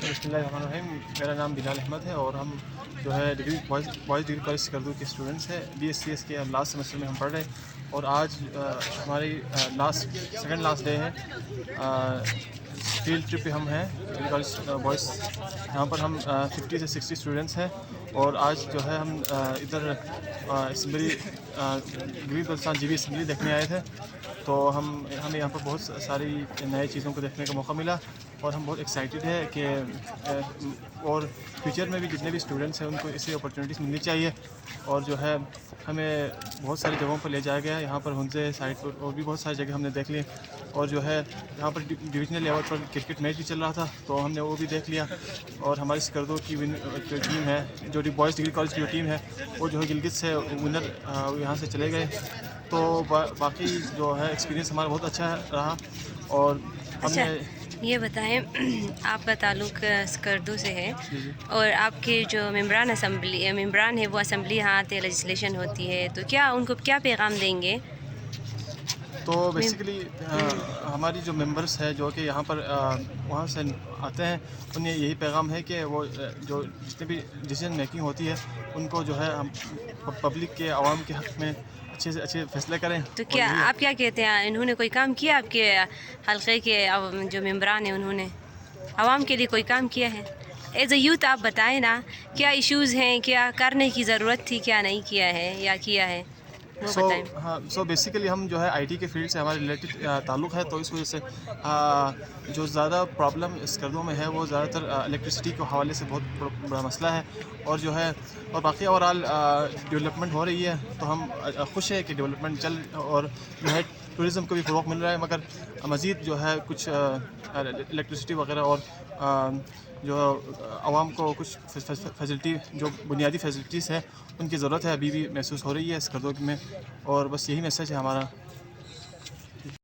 بسم اللہ الرحمن الرحیم. میرا نام بلال احمد ہے اور ہم جو ہے بوائز ڈگری کالج سکردو کے اسٹوڈنٹس ہیں. BSc کے لاسٹ سیمسٹر میں ہم پڑھ رہے ہیں اور آج ہماری سیکنڈ لاسٹ ڈے ہے. فیلڈ ٹرپ پہ ہم ہیں ڈگری کالج بوائز. یہاں پر ہم 50 سے 60 اسٹوڈنٹس ہیں اور آج جو ہے ہم ادھر assembly green Baltistan GB assembly دیکھنے آئے تھے. تو ہمیں یہاں پر بہت ساری نئے چیزوں کو دیکھنے کا موقع ملا اور ہم بہت ایکسائٹیڈ ہے کہ اور فیوچر میں بھی جتنے بھی اسٹوڈنٹس ہیں ان کو ایسی اپرچونیٹیز ملنی چاہیے. اور جو ہے ہمیں بہت ساری جگہوں پر لے جایا گیا. یہاں پر ہنزے سائٹ پر اور بھی بہت ساری جگہ ہم نے دیکھ لی اور جو ہے یہاں پر ڈویژنل لیول پر کرکٹ میچ بھی چل رہا تھا تو ہم نے وہ بھی دیکھ لیا. اور ہماری سکردو کی جو ٹیم ہے جو بوائز ڈگری کالج کی جو ٹیم ہے وہ جو ہے گلگت سے ونر یہاں سے چلے گئے. تو باقی جو ہے ایکسپیرینس ہمارا بہت اچھا رہا. اور ہم اچھا نے یہ بتائیں آپ کا تعلق سکردو سے ہے جی اور آپ کے جو ممبران ہے وہ اسمبلی یہاں آتے لیجسلیشن ہوتی ہے تو کیا ان کو کیا پیغام دیں گے؟ تو بیسیکلی ہماری جو ممبرس ہے جو کہ یہاں پر وہاں سے آتے ہیں انہیں یہی پیغام ہے کہ وہ جو جتنے بھی ڈیسیژن میکنگ ہوتی ہے ان کو جو ہے ہم پبلک کے عوام کے حق میں اچھے سے اچھے فیصلے کریں. تو اور کیا یہی آپ کیا کہتے ہیں انہوں نے کوئی کام کیا آپ کے حلقے کے جو ممبران ہیں انہوں نے عوام کے لیے کوئی کام کیا ہے؟ ایز اے یوتھ آپ بتائیں نا کیا ایشوز ہیں، کیا کرنے کی ضرورت تھی، کیا نہیں کیا ہے یا کیا ہے وہ بتائیں. سو بیسیکلی ہم جو ہے IT کے فیلڈ سے ہمارے ریلیٹڈ تعلق ہے تو اس وجہ سے جو زیادہ پرابلم سکردو میں ہے وہ زیادہ تر الیکٹرسٹی کے حوالے سے بہت بڑا مسئلہ ہے. اور جو ہے اور باقی اوورآل ڈیولپمنٹ ہو رہی ہے تو ہم خوش ہیں کہ ڈیولپمنٹ اور جو ہے ٹورزم کو بھی فروغ مل رہا ہے. مگر مزید جو ہے کچھ الیکٹرسٹی وغیرہ اور جو عوام کو کچھ فیسلٹی جو بنیادی فیسلٹیز ہیں ان کی ضرورت ہے ابھی بھی محسوس ہو رہی ہے سکردو میں. اور بس یہی میسیج ہے ہمارا.